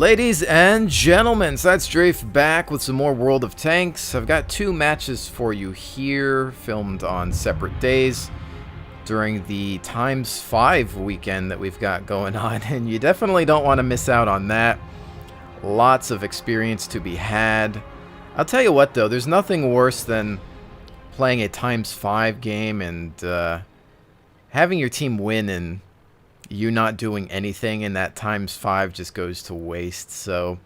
Ladies and gentlemen, so that's Drafe back with some more World of Tanks. I've got two matches for you here, filmed on separate days during the ×5 weekend that we've got going on, and you definitely don't want to miss out on that. Lots of experience to be had. I'll tell you what though, there's nothing worse than playing a ×5 game and having your team win and you not doing anything, and that ×5 just goes to waste. So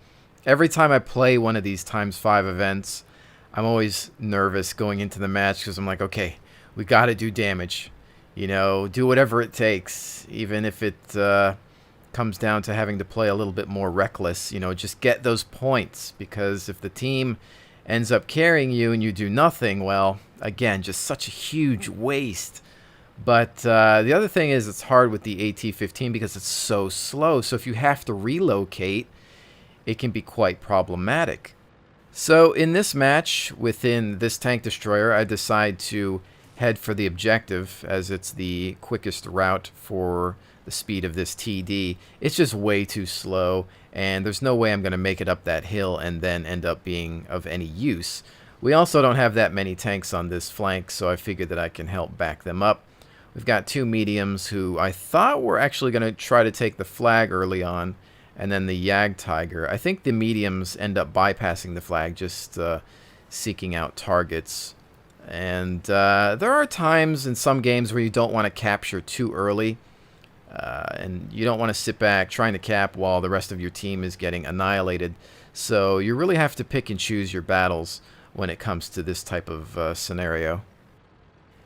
every time I play one of these ×5 events, I'm always nervous going into the match because I'm like, okay, we got to do damage. You know, do whatever it takes, even if it comes down to having to play a little bit more reckless. You know, just get those points, because if the team ends up carrying you and you do nothing, well, again, just such a huge waste. But the other thing is it's hard with the AT-15 because it's so slow. So if you have to relocate, it can be quite problematic. So in this match, within this tank destroyer, I decide to head for the objective as it's the quickest route for the speed of this TD. It's just way too slow, and there's no way I'm going to make it up that hill and then end up being of any use. We also don't have that many tanks on this flank, so I figured that I can help back them up. We've got two mediums who I thought were actually going to try to take the flag early on, and then the Jagdtiger. I think the mediums end up bypassing the flag, just seeking out targets. And there are times in some games where you don't want to capture too early, and you don't want to sit back trying to cap while the rest of your team is getting annihilated. So you really have to pick and choose your battles when it comes to this type of scenario.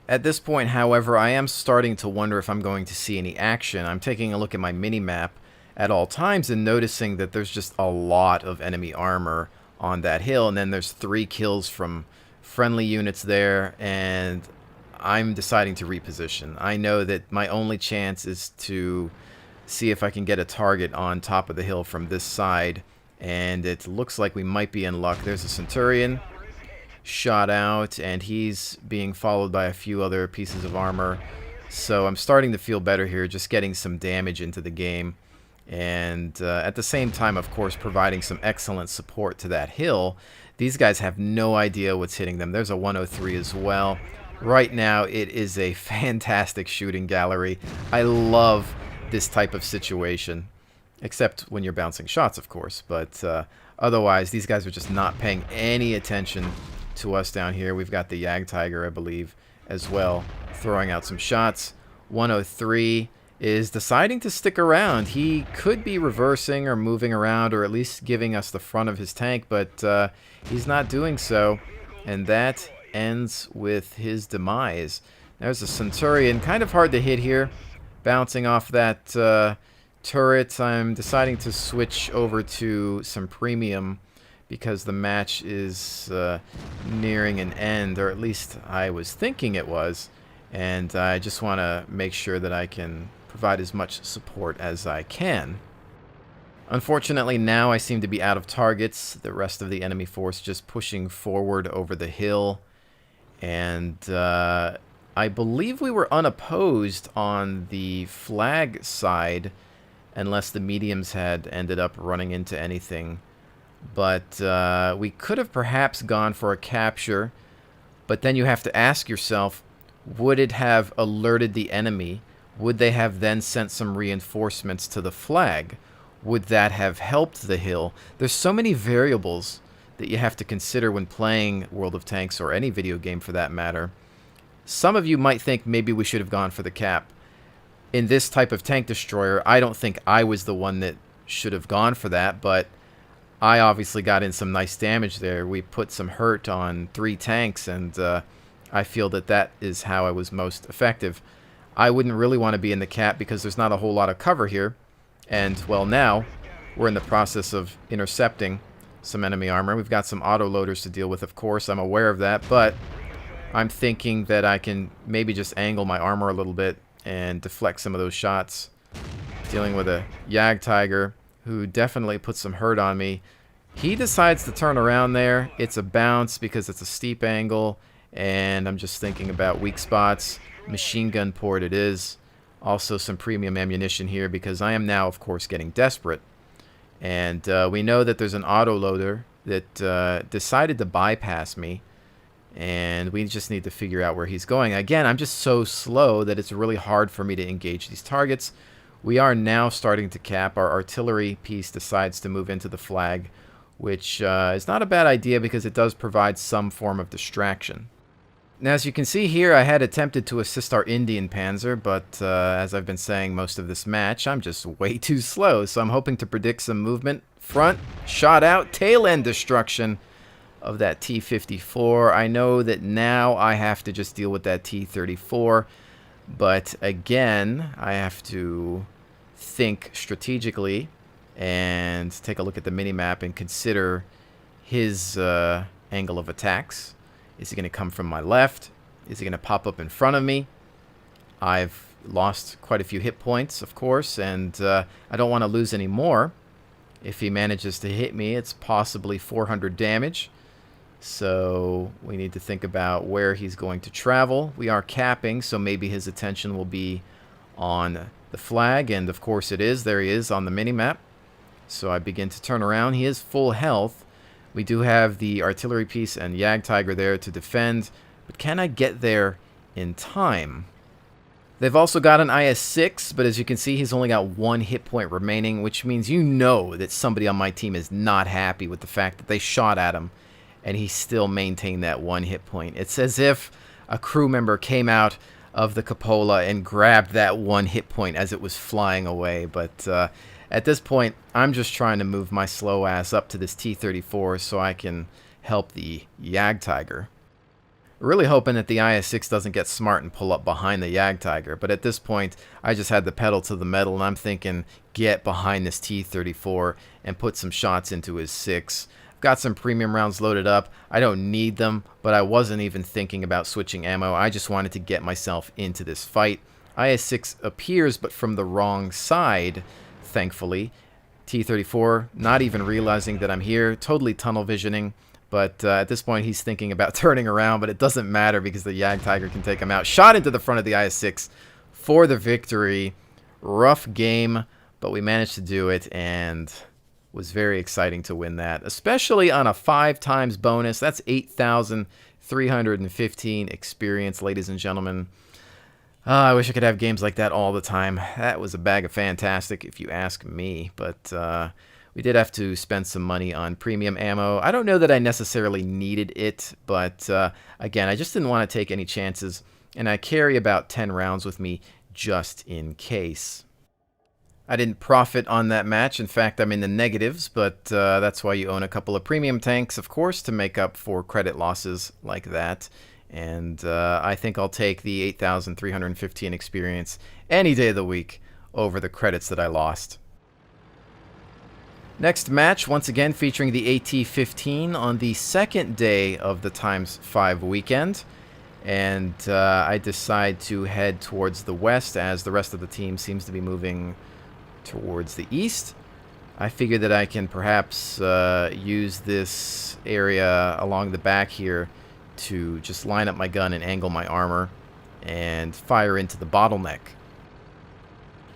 At this point, however, I am starting to wonder if I'm going to see any action. I'm taking a look at my mini-map at all times and noticing that there's just a lot of enemy armor on that hill, and then there's 3 kills from friendly units there, and I'm deciding to reposition. I know that my only chance is to see if I can get a target on top of the hill from this side, and it looks like we might be in luck. There's a Centurion shot out, and he's being followed by a few other pieces of armor. So I'm starting to feel better here, just getting some damage into the game, and at the same time, of course, providing some excellent support to that hill. These guys have no idea what's hitting them. There's a 103 as well. Right now, it is a fantastic shooting gallery. I love this type of situation, except when you're bouncing shots, of course. But otherwise, these guys are just not paying any attention to us down here. We've got the Jagdtiger, I believe, as well, throwing out some shots. 103 is deciding to stick around. He could be reversing or moving around, or at least giving us the front of his tank, but he's not doing so, and that ends with his demise. There's a Centurion, kind of hard to hit here, bouncing off that turret. I'm deciding to switch over to some premium because the match is nearing an end, or at least I was thinking it was, and I just want to make sure that I can provide as much support as I can. Unfortunately, now I seem to be out of targets. The rest of the enemy force just pushing forward over the hill, and I believe we were unopposed on the flag side, unless the mediums had ended up running into anything. But we could have perhaps gone for a capture, but then you have to ask yourself, would it have alerted the enemy? Would they have then sent some reinforcements to the flag? Would that have helped the hill? There's so many variables that you have to consider when playing World of Tanks, or any video game for that matter. Some of you might think maybe we should have gone for the cap. In this type of tank destroyer, I don't think I was the one that should have gone for that, but I obviously got in some nice damage there. We put some hurt on 3 tanks, and I feel that that is how I was most effective. I wouldn't really want to be in the cap because there's not a whole lot of cover here. And, well, now we're in the process of intercepting some enemy armor. We've got some autoloaders to deal with, of course. I'm aware of that, but I'm thinking that I can maybe just angle my armor a little bit and deflect some of those shots. Dealing with a Jagdtiger who definitely put some hurt on me. He decides to turn around there. It's a bounce because it's a steep angle, and I'm just thinking about weak spots. Machine gun port it is. Also some premium ammunition here because I am now, of course, getting desperate. And we know that there's an autoloader that decided to bypass me. And we just need to figure out where he's going. Again, I'm just so slow that it's really hard for me to engage these targets. We are now starting to cap. Our artillery piece decides to move into the flag, which is not a bad idea because it does provide some form of distraction. Now, as you can see here, I had attempted to assist our Indian Panzer, but as I've been saying most of this match, I'm just way too slow. So I'm hoping to predict some movement. Front, shot out, tail end destruction of that T-54. I know that now I have to just deal with that T-34, but again, I have to think strategically and take a look at the minimap and consider his angle of attacks. Is he going to come from my left? Is he going to pop up in front of me? I've lost quite a few hit points, of course, and I don't want to lose any more. If he manages to hit me, it's possibly 400 damage. So we need to think about where he's going to travel. We are capping, so maybe his attention will be on the flag, and of course it is. There he is on the minimap. So I begin to turn around. He is full health. We do have the artillery piece and Jagdtiger there to defend, but can I get there in time? They've also got an IS-6, but as you can see, he's only got 1 hit point remaining, which means you know that somebody on my team is not happy with the fact that they shot at him and he still maintained that 1 hit point. It's as if a crew member came out of the cupola and grabbed that 1 hit point as it was flying away. But at this point, I'm just trying to move my slow ass up to this T-34 so I can help the Jagdtiger. Really hoping that the IS-6 doesn't get smart and pull up behind the Jagdtiger, but at this point, I just had the pedal to the metal, and I'm thinking, get behind this T-34 and put some shots into his 6. I've got some premium rounds loaded up. I don't need them, but I wasn't even thinking about switching ammo. I just wanted to get myself into this fight. IS-6 appears, but from the wrong side, thankfully. T-34, not even realizing that I'm here, totally tunnel visioning. But at this point, he's thinking about turning around, but it doesn't matter because the Jagdtiger can take him out. Shot into the front of the IS-6 for the victory. Rough game, but we managed to do it, and was very exciting to win that, especially on a 5 times bonus. That's 8,315 experience, ladies and gentlemen. I wish I could have games like that all the time. That was a bag of fantastic, if you ask me, but we did have to spend some money on premium ammo. I don't know that I necessarily needed it, but again, I just didn't want to take any chances, and I carry about 10 rounds with me just in case. I didn't profit on that match. In fact, I'm in the negatives, but that's why you own a couple of premium tanks, of course, to make up for credit losses like that. And I think I'll take the 8,315 experience any day of the week over the credits that I lost. Next match, once again featuring the AT-15 on the second day of the ×5 weekend. And I decide to head towards the west as the rest of the team seems to be moving towards the east. I figure that I can perhaps use this area along the back here to just line up my gun and angle my armor and fire into the bottleneck.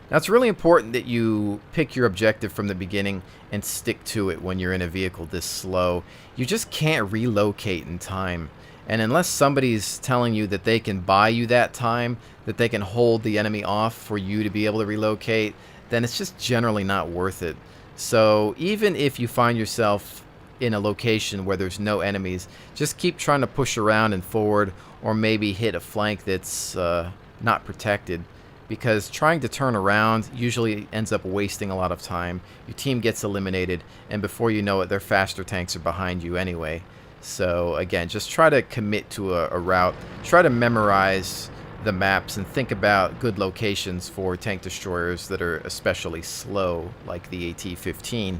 Now, it's really important that you pick your objective from the beginning and stick to it when you're in a vehicle this slow. You just can't relocate in time. And unless somebody's telling you that they can buy you that time, that they can hold the enemy off for you to be able to relocate, then it's just generally not worth it. So even if you find yourself in a location where there's no enemies, just keep trying to push around and forward, or maybe hit a flank that's not protected, because trying to turn around usually ends up wasting a lot of time. Your team gets eliminated, and before you know it, their faster tanks are behind you anyway. So again, just try to commit to a route. Try to memorize the maps and think about good locations for tank destroyers that are especially slow, like the AT-15.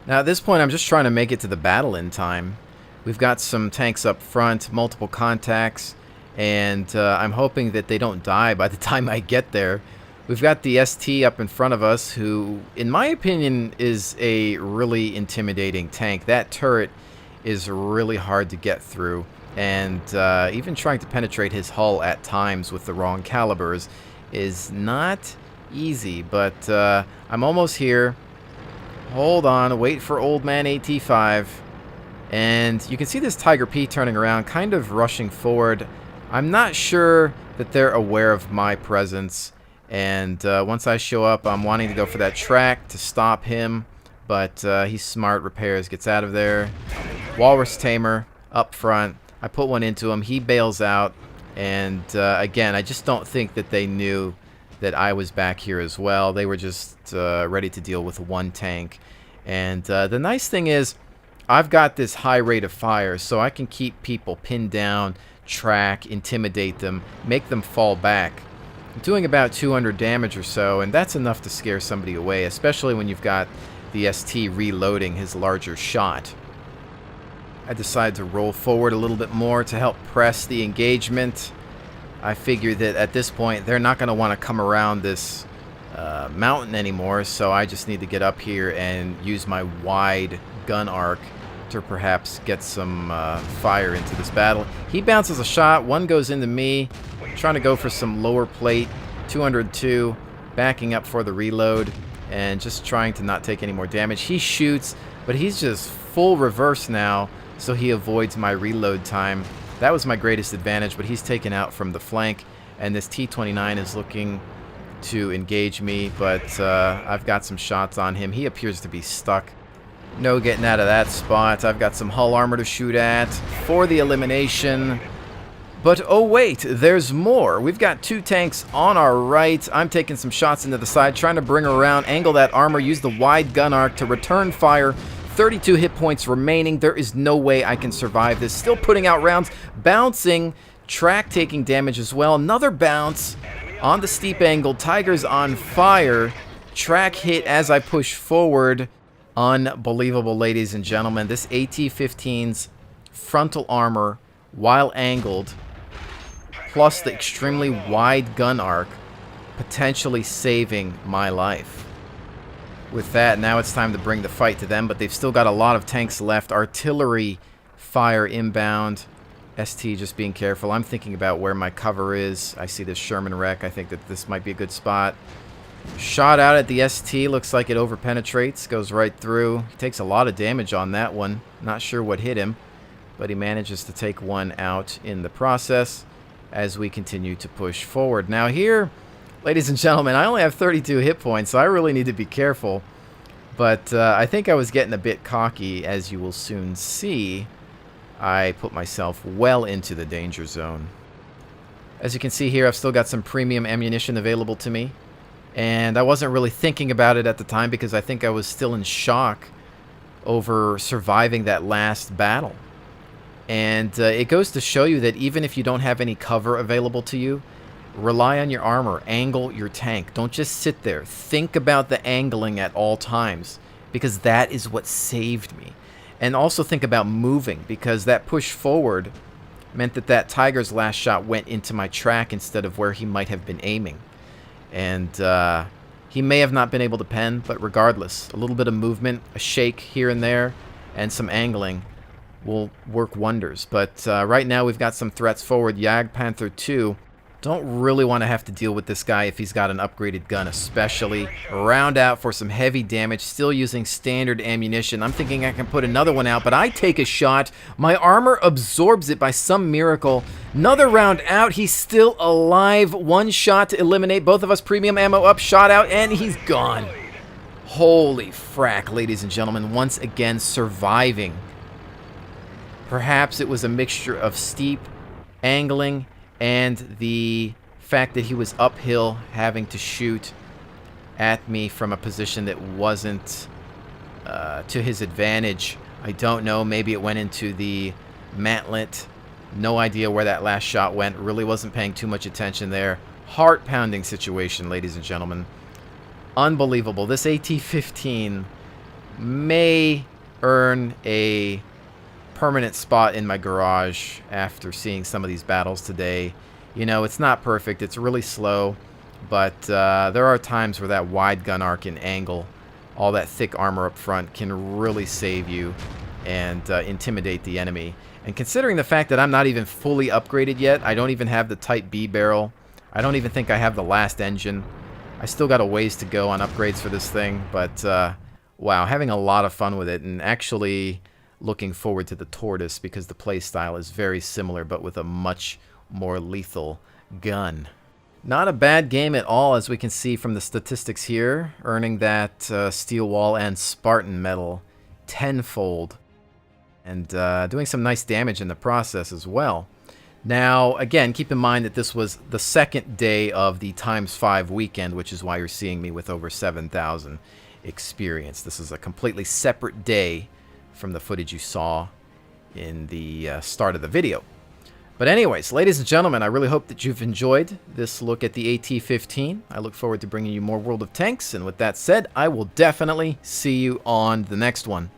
Now at this point, I'm just trying to make it to the battle in time. We've got some tanks up front, multiple contacts, and I'm hoping that they don't die by the time I get there. We've got the ST up in front of us, who, in my opinion, is a really intimidating tank. That turret is really hard to get through, and even trying to penetrate his hull at times with the wrong calibers is not easy, but I'm almost here. Hold on. Wait for old man AT5. And you can see this Tiger P turning around, kind of rushing forward. I'm not sure that they're aware of my presence. And once I show up, I'm wanting to go for that track to stop him. But he's smart, repairs, gets out of there. Walrus Tamer up front. I put one into him. He bails out. And again, I just don't think that they knew that I was back here as well. They were just ready to deal with one tank. And the nice thing is, I've got this high rate of fire, so I can keep people pinned down, track, intimidate them, make them fall back. I'm doing about 200 damage or so, and that's enough to scare somebody away, especially when you've got the ST reloading his larger shot. I decide to roll forward a little bit more to help press the engagement. I figure that at this point, they're not going to want to come around this mountain anymore, so I just need to get up here and use my wide gun arc to perhaps get some fire into this battle. He bounces a shot, one goes into me, trying to go for some lower plate, 202, backing up for the reload, and just trying to not take any more damage. He shoots, but he's just full reverse now, so he avoids my reload time. That was my greatest advantage, but he's taken out from the flank, and this T-29 is looking to engage me, but I've got some shots on him. He appears to be stuck. No getting out of that spot. I've got some hull armor to shoot at for the elimination. But oh wait, there's more. We've got two tanks on our right. I'm taking some shots into the side, trying to bring her around, angle that armor, use the wide gun arc to return fire. 32 hit points remaining. There is no way I can survive this. Still putting out rounds, bouncing, track taking damage as well. Another bounce on the steep angle. Tiger's on fire. Track hit as I push forward. Unbelievable, ladies and gentlemen. This AT-15's frontal armor, while angled, plus the extremely wide gun arc, potentially saving my life. With that, now it's time to bring the fight to them, but they've still got a lot of tanks left. Artillery fire inbound. ST just being careful. I'm thinking about where my cover is. I see this Sherman wreck. I think that this might be a good spot. Shot out at the ST. Looks like it overpenetrates. Goes right through. He takes a lot of damage on that one. Not sure what hit him, but he manages to take one out in the process as we continue to push forward. Now here, ladies and gentlemen, I only have 32 hit points, so I really need to be careful. But I think I was getting a bit cocky, as you will soon see. I put myself well into the danger zone. As you can see here, I've still got some premium ammunition available to me. And I wasn't really thinking about it at the time because I think I was still in shock over surviving that last battle. And it goes to show you that even if you don't have any cover available to you, rely on your armor, angle your tank. Don't just sit there. Think about the angling at all times, because that is what saved me. And also think about moving, because that push forward meant that that Tiger's last shot went into my track instead of where he might have been aiming. And he may have not been able to pen, but regardless, a little bit of movement, a shake here and there, and some angling will work wonders. But right now we've got some threats forward. Jagdpanther 2. Don't really want to have to deal with this guy if he's got an upgraded gun, especially. Round out for some heavy damage, still using standard ammunition. I'm thinking I can put another one out, but I take a shot. My armor absorbs it by some miracle. Another round out, he's still alive. One shot to eliminate both of us. Premium ammo up, shot out, and he's gone. Holy frack, ladies and gentlemen. Once again, surviving. Perhaps it was a mixture of steep angling and the fact that he was uphill, having to shoot at me from a position that wasn't to his advantage. I don't know. Maybe it went into the mantlet. No idea where that last shot went. Really wasn't paying too much attention there. Heart-pounding situation, ladies and gentlemen. Unbelievable. This AT-15 may earn a permanent spot in my garage after seeing some of these battles today. You know, it's not perfect, it's really slow, but there are times where that wide gun arc and angle, all that thick armor up front, can really save you and intimidate the enemy. And considering the fact that I'm not even fully upgraded yet, I don't even have the Type B barrel, I don't even think I have the last engine. I still got a ways to go on upgrades for this thing, but wow, having a lot of fun with it, and actually looking forward to the Tortoise because the playstyle is very similar, but with a much more lethal gun. Not a bad game at all, as we can see from the statistics here, earning that Steel Wall and Spartan medal tenfold, and doing some nice damage in the process as well. Now, again, keep in mind that this was the second day of the ×5 weekend, which is why you're seeing me with over 7,000 experience. This is a completely separate day from the footage you saw in the start of the video. But anyways, ladies and gentlemen, I really hope that you've enjoyed this look at the AT-15. I look forward to bringing you more World of Tanks, and with that said, I will definitely see you on the next one.